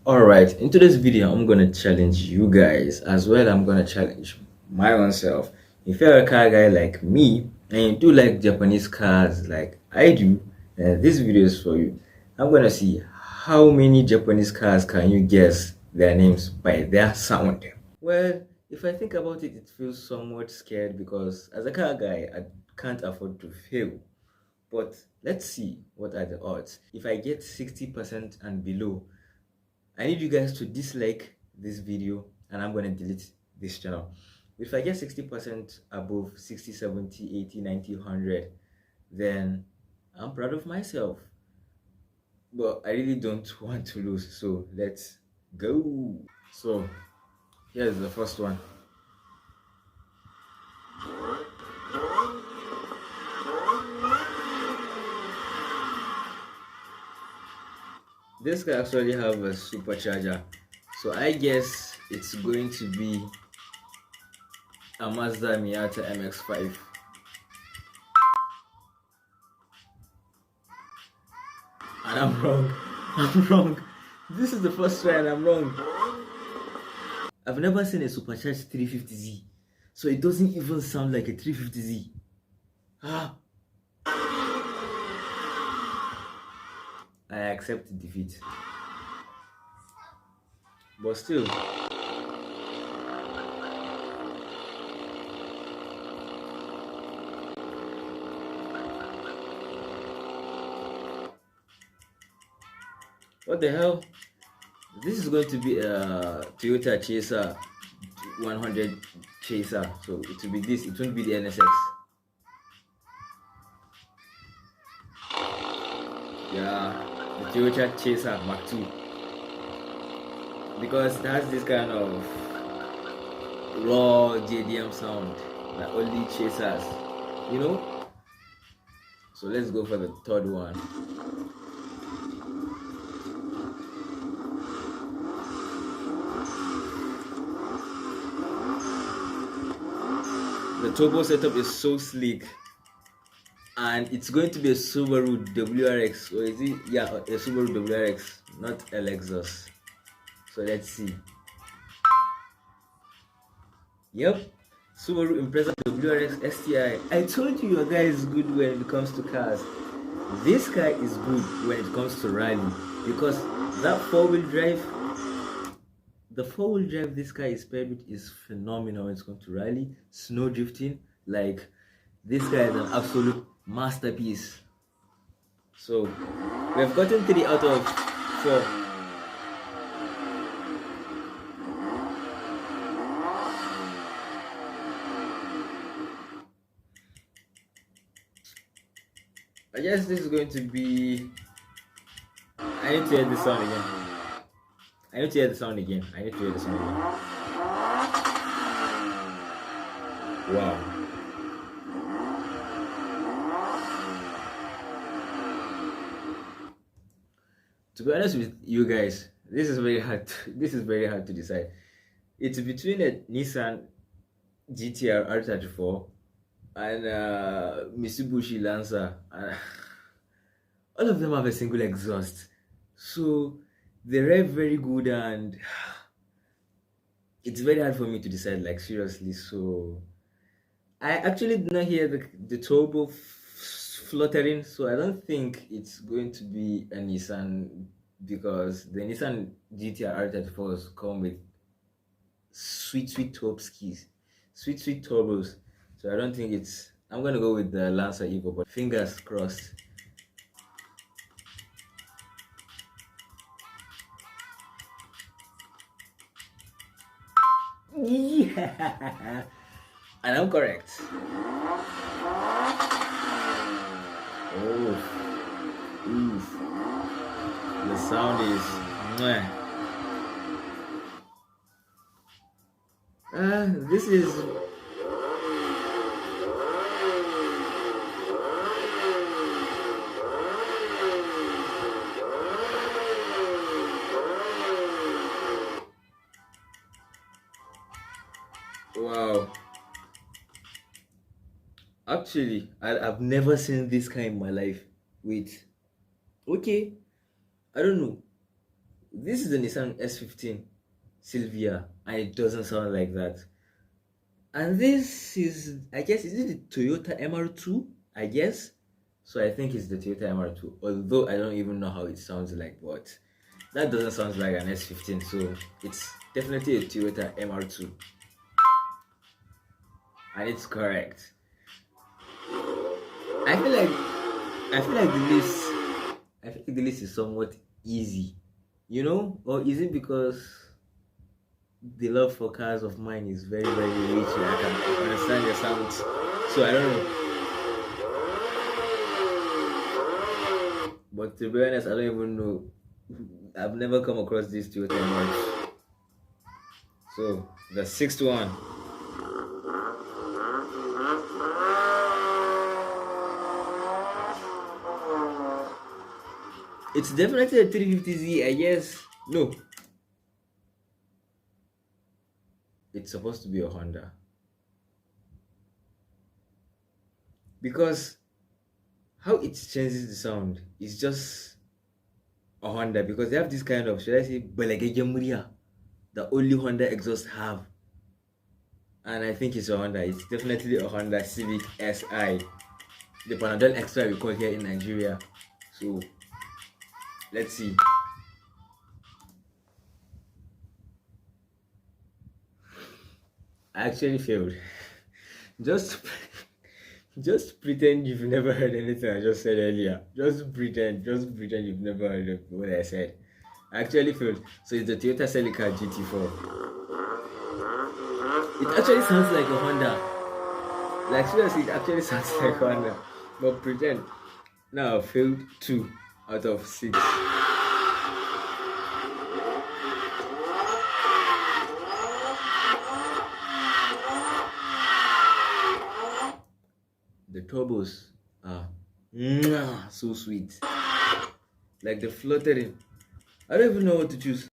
Alright, in today's video, I'm gonna challenge you guys as well. I'm gonna challenge my own self. If you're a car guy like me and you do like Japanese cars like I do, then this video is for you. I'm gonna see how many Japanese cars can you guess their names by their sound. Well, if I think about it, it feels somewhat scared because as a car guy, I can't afford to fail. But let's see what are the odds. If I get 60% and below, I need you guys to dislike this video and I'm going to delete this channel. If I get 60% above 60, 70, 80, 90, 100, then I'm proud of myself. But I really don't want to lose, so let's go. So here's the first one. This guy actually have a supercharger, so I guess it's going to be a Mazda Miata MX-5. And I'm wrong. I'm wrong. This is the first try and I'm wrong. I've never seen a supercharged 350Z, so it doesn't even sound like a 350Z. Ah, I accept defeat. But still, what the hell? This is going to be a Toyota Chaser 100 Chaser, so it will be this. It won't be the NSX. Yeah, the Toyota Chaser Mark II, because it has this kind of raw JDM sound that only Chasers, you know. So let's go for the third one. The turbo setup is so sleek, and it's going to be a Subaru WRX, or is it? Yeah, a Subaru WRX, not a Lexus. So let's see. Yep, Subaru Impreza WRX STI. I told you your guy is good when it comes to cars. This guy is good when it comes to rally because that four-wheel drive, the four-wheel drive this guy is paired with is phenomenal when it comes to rally, snow drifting. Like, this guy is an absolute masterpiece. So we have gotten 3 out of 4. I guess this is going to be. I need to hear the sound again. I need to hear the sound again. I need to hear the sound again. Wow. To be honest with you guys, this is very hard. This is very hard to decide. It's between a Nissan GTR R34 and Mitsubishi Lancer. All of them have a single exhaust, so they rev very good, and it's very hard for me to decide. Like, seriously, so I actually did not hear the turbo fluttering, so I don't think it's going to be a Nissan because the Nissan GTR R34s come with sweet top skis, sweet turbos. So I don't think it's. I'm gonna go with the Lancer Evo, but fingers crossed. Yeah, and I'm correct. Oh, oof. The sound is. Mwah. This is. Wow. Actually, I've never seen this kind in my life. Wait. Okay. I don't know. This is the Nissan S15 Silvia, and it doesn't sound like that. And this is, I guess, is it the Toyota MR2? I guess. So I think it's the Toyota MR2. Although I don't even know how it sounds like, but that doesn't sound like an S15. So it's definitely a Toyota MR2, and it's correct. I feel like I feel like the list. I feel like the list is somewhat easy, or is it because the love for cars of mine is very, very rich? I can understand your sounds, so I don't know. But to be honest, I don't even know. I've never come across this Toyota much. So the sixth one. It's definitely a 350Z, I guess. No, it's supposed to be a Honda. Because how it changes the sound is just a Honda, because they have this kind of, should I say, Belegejemuria, the only Honda exhaust have. And I think it's a Honda. It's definitely a Honda Civic SI. The Panadol Extra we call here in Nigeria. So let's see. I actually failed. Just just pretend you've never heard anything I just said earlier. Just pretend you've never heard what I said. I actually failed. So it's the Toyota Celica GT4. It actually sounds like a Honda. Like seriously, it actually sounds like a Honda. But pretend. Now I failed 2 out of 6. The turbos are so sweet. Like the fluttering. I don't even know what to choose.